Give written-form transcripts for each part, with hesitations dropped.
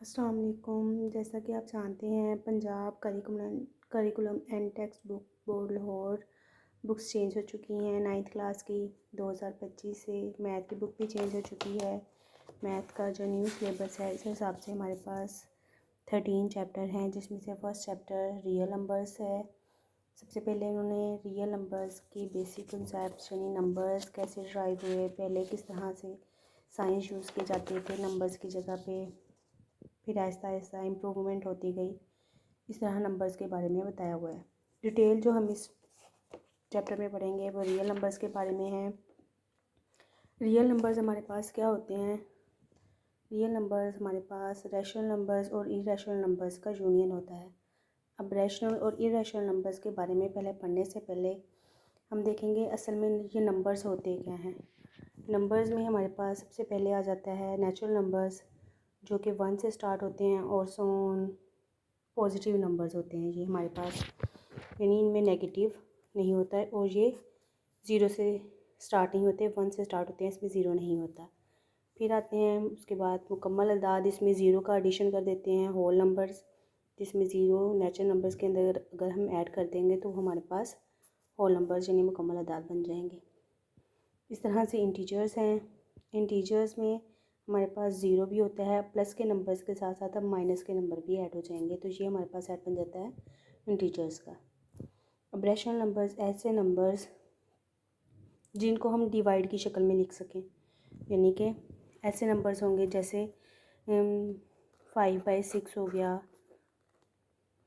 अस्सलाम वालेकुम। जैसा कि आप जानते हैं, Punjab curriculum and text book board Lahore books change हो चुकी हैं। 9th क्लास की 2025 से मैथ की बुक भी चेंज हो चुकी है। मैथ का जो न्यू सिलेबस है, इस हिसाब से हमारे पास 13 चैप्टर हैं, जिसमें से फर्स्ट चैप्टर रियल नंबर्स है। सबसे पहले उन्होंने रियल नंबर्स की बेसिक कॉन्सेप्ट्स यानी नंबर्स कैसे ड्राइव हुए, पहले किस तरह से साइंस यूज़ किए जाते थे नंबर्स की जगह पे, फिर आहिस्ता आहिस्ता इम्प्रूवमेंट होती गई। इस तरह नंबर्स के बारे में बताया हुआ है। डिटेल जो हम इस चैप्टर में पढ़ेंगे वो रियल नंबर्स के बारे में है। रियल नंबर्स हमारे पास क्या होते हैं? रियल नंबर्स हमारे पास रैशनल नंबर्स और इरेशनल नंबर्स का यूनियन होता है। अब रैशनल और इरेशनल नंबर्स के बारे में पहले पढ़ने से पहले हम देखेंगे असल में ये नंबर्स होते क्या हैं। नंबर्स में हमारे पास सबसे पहले आ जाता है नेचुरल नंबर्स, जो कि 1 से स्टार्ट होते हैं और सोन पॉजिटिव नंबर्स होते हैं ये हमारे पास, यानी इनमें नेगेटिव नहीं होता है। और ये 0 से स्टार्ट नहीं होते, 1 से स्टार्ट होते हैं, इसमें 0 नहीं होता। फिर आते हैं उसके बाद मुकम्मल अदाद, इसमें 0 का एडिशन कर देते हैं। होल नंबर्स, जिसमें 0 नेचुरल नंबर्स के अंदर अगर हम ऐड कर देंगे तो हमारे पास होल नंबर्स यानी मुकम्मल अदाद बन जाएंगे। इस तरह से इंटीजर्स हैं। इंटीजर्स में हमारे पास 0 भी होता है, प्लस के नंबर्स के साथ साथ अब माइनस के नंबर भी ऐड हो जाएंगे, तो ये हमारे पास सेट बन जाता है इंटीजर्स का। अब रैशनल नंबर्स ऐसे नंबर्स जिनको हम डिवाइड की शक्ल में लिख सकें, यानी कि ऐसे नंबर्स होंगे जैसे 5/6 हो गया,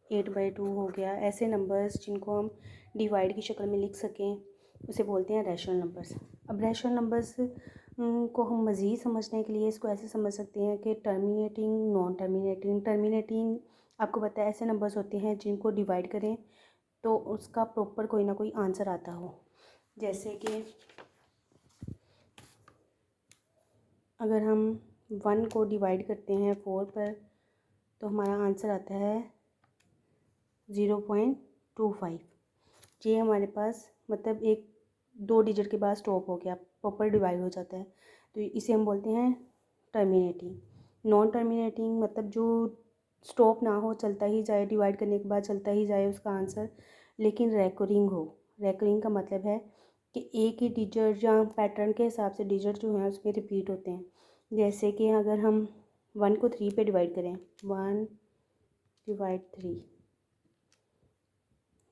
8/2 हो गया। ऐसे नंबर्स जिनको हम डिवाइड की शक्ल में लिख सकें उसे बोलते हैं रैशनल नंबर्स। अब रैशनल नंबर्स को हम मज़ीद समझने के लिए इसको ऐसे समझ सकते हैं कि टर्मिनेटिंग, नॉन टर्मिनेटिंग। टर्मिनेटिंग आपको पता है ऐसे नंबर्स होते हैं जिनको डिवाइड करें तो उसका प्रॉपर कोई ना कोई आंसर आता हो। जैसे कि अगर हम 1 को डिवाइड करते हैं 4 पर तो हमारा आंसर आता है 0.25। ये हमारे पास मतलब एक 2 डिजिट के बाद स्टॉप हो गया, प्रॉपर डिवाइड हो जाता है, तो इसे हम बोलते हैं टर्मिनेटिंग। नॉन टर्मिनेटिंग मतलब जो स्टॉप ना हो, चलता ही जाए, डिवाइड करने के बाद चलता ही जाए उसका आंसर, लेकिन रेकरिंग हो। रेकरिंग का मतलब है कि एक ही डिजिट या पैटर्न के हिसाब से डिजिट जो हैं उसमें रिपीट होते हैं। जैसे कि अगर हम 1 को 3 पे डिवाइड करें, 1/3,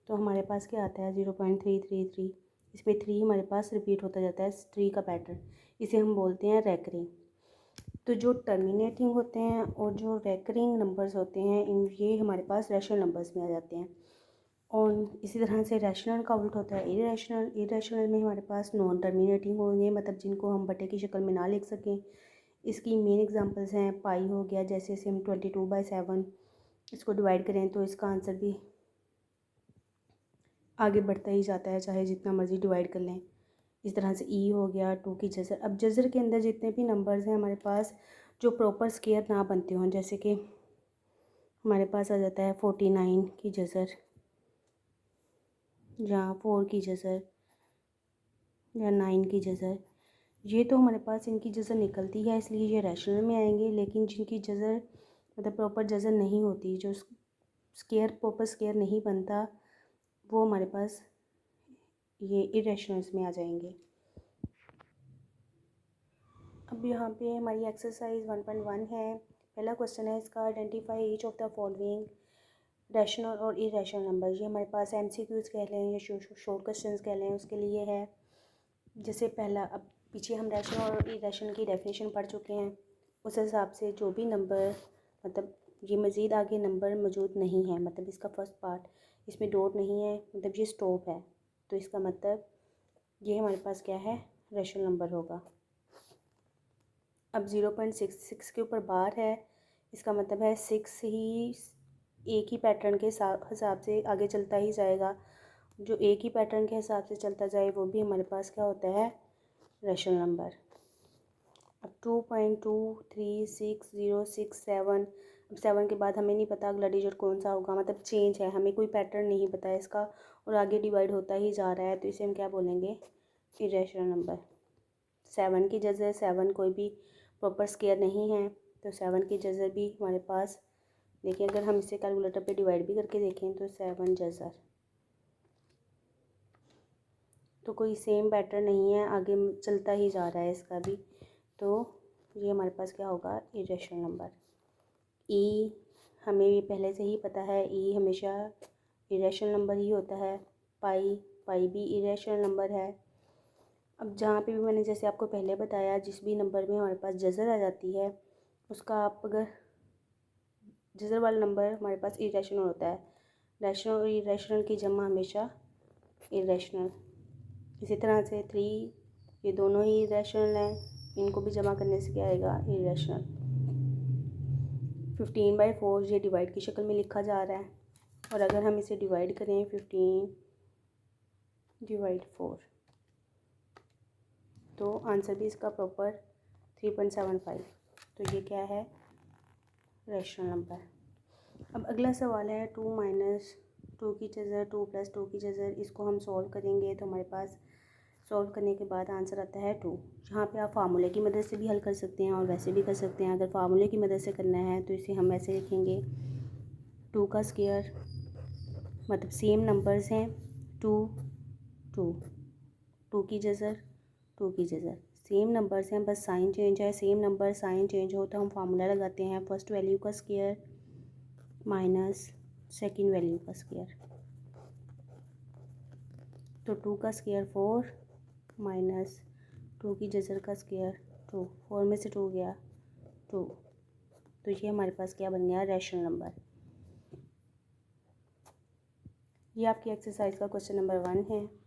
तो हमारे पास क्या आता है 0.333। इसमें 3 हमारे पास रिपीट होता जाता है, 3 का पैटर्न, इसे हम बोलते हैं रैकरिंग। तो जो टर्मिनेटिंग होते हैं और जो रैकरिंग नंबर्स होते हैं ये हमारे पास रैशनल नंबर्स में आ जाते हैं। और इसी तरह से रैशनल का उल्ट होता है इरेशनल। इरेशनल में हमारे पास नॉन टर्मिनेटिंग होंगे, मतलब जिनको हम बटे की शक्ल में ना लिख सकें। इसकी मेन एग्जांपल्स हैं पाई हो गया, जैसे इसे हम 22/7 इसको डिवाइड करें तो इसका आंसर भी आगे बढ़ता ही जाता है, चाहे जितना मर्ज़ी डिवाइड कर लें। इस तरह से ई हो गया 2 की जज़र। अब जज़र के अंदर जितने भी नंबर्स हैं हमारे पास जो प्रॉपर स्क्वायर ना बनते हों, जैसे कि हमारे पास आ जाता है 49 की जज़र या 4 की जज़र या 9 की जज़र, ये तो हमारे पास इनकी जज़र निकलती है, इसलिए ये रैशनल में आएंगे। लेकिन जिनकी जज़र मतलब प्रॉपर जज़र नहीं होती, जो स्क्वायर प्रॉपर स्क्वायर नहीं बनता, वो हमारे पास ये इरेशनल्स में आ जाएंगे। अब यहाँ पे हमारी एक्सरसाइज 1.1 है। पहला क्वेश्चन है इसका, identify each of the following rational और इरेशनल नंबर। ये हमारे पास MCQs कह लें या शॉर्ट क्वेश्चंस कह लें, उसके लिए है। जैसे पहला, अब पीछे हम रैशनल और इरेशनल की डेफिनेशन पढ़ चुके हैं, उस हिसाब से जो भी नंबर मतलब ये मज़ीद आगे नंबर मौजूद नहीं है, मतलब इसका फर्स्ट पार्ट इसमें डॉट नहीं है, मतलब ये स्टॉप है, तो इसका मतलब ये हमारे पास क्या है, रैशनल नंबर होगा। अब 0.66 के ऊपर बार है, इसका मतलब है 6 ही एक ही पैटर्न के हिसाब से आगे चलता ही जाएगा। जो एक ही पैटर्न के हिसाब से चलता जाए वो भी हमारे पास क्या होता है, रैशनल नंबर। अब 2.23606 अब 7 के बाद हमें नहीं पता अगला डिजिट कौन सा होगा, मतलब चेंज है, हमें कोई पैटर्न नहीं पता है इसका और आगे डिवाइड होता ही जा रहा है, तो इसे हम क्या बोलेंगे, इरेशनल नंबर। 7 की जगह 7 कोई भी प्रॉपर स्क्वायर नहीं है, तो 7 की जज़र भी हमारे पास, देखिए अगर हम इसे कैलकुलेटर पे डिवाइड भी करके देखें तो 7 जज़र, तो कोई सेम पैटर्न नहीं है, आगे चलता ही जा रहा है इसका भी। तो ये हमारे पास क्या होगा, इरेशनल नंबर। ई हमें ये पहले से ही पता है, ई हमेशा इरेशनल नंबर ही होता है। पाई भी इरेशनल नंबर है। अब जहाँ पे भी मैंने जैसे आपको पहले बताया, जिस भी नंबर में हमारे पास जज़र आ जाती है उसका आप अगर जज़र वाला नंबर हमारे पास इरेशनल होता है। रैशनल और इरेशनल की जमा हमेशा इरेशनल। इसी तरह से 3 ये दोनों ही इरेशनल हैं, इनको भी जमा करने से क्या आएगा, इरेशनल। 15/4 ये डिवाइड की शक्ल में लिखा जा रहा है, और अगर हम इसे डिवाइड करें 15/4 तो आंसर भी इसका प्रॉपर 3.75। तो ये क्या है, रैशनल नंबर। अब अगला सवाल है 2 - 2 की जज़र 2 + 2 की जज़र। इसको हम सॉल्व करेंगे तो हमारे पास सॉल्व करने के बाद आंसर आता है 2। जहाँ पे आप फार्मूले की मदद से भी हल कर सकते हैं और वैसे भी कर सकते हैं। अगर फार्मूले की मदद से करना है तो इसे हम ऐसे लिखेंगे, 2 का स्क्वायर, मतलब सेम नंबर्स हैं, 2 2 2 की जज़र 2 की जज़र, सेम नंबर्स हैं, बस साइन चेंज है। सेम नंबर साइन चेंज हो तो हम फार्मूला लगाते हैं, फर्स्ट वैल्यू का स्क्वायर माइनस सेकंड वैल्यू का स्क्वायर। तो 2 का स्क्वायर 4 माइनस 2 की जज़र का स्क्वायर 2, 4 में से 2 गया 2। तो ये हमारे पास क्या बन गया, रैशनल नंबर। ये आपकी एक्सरसाइज का क्वेश्चन नंबर 1 है।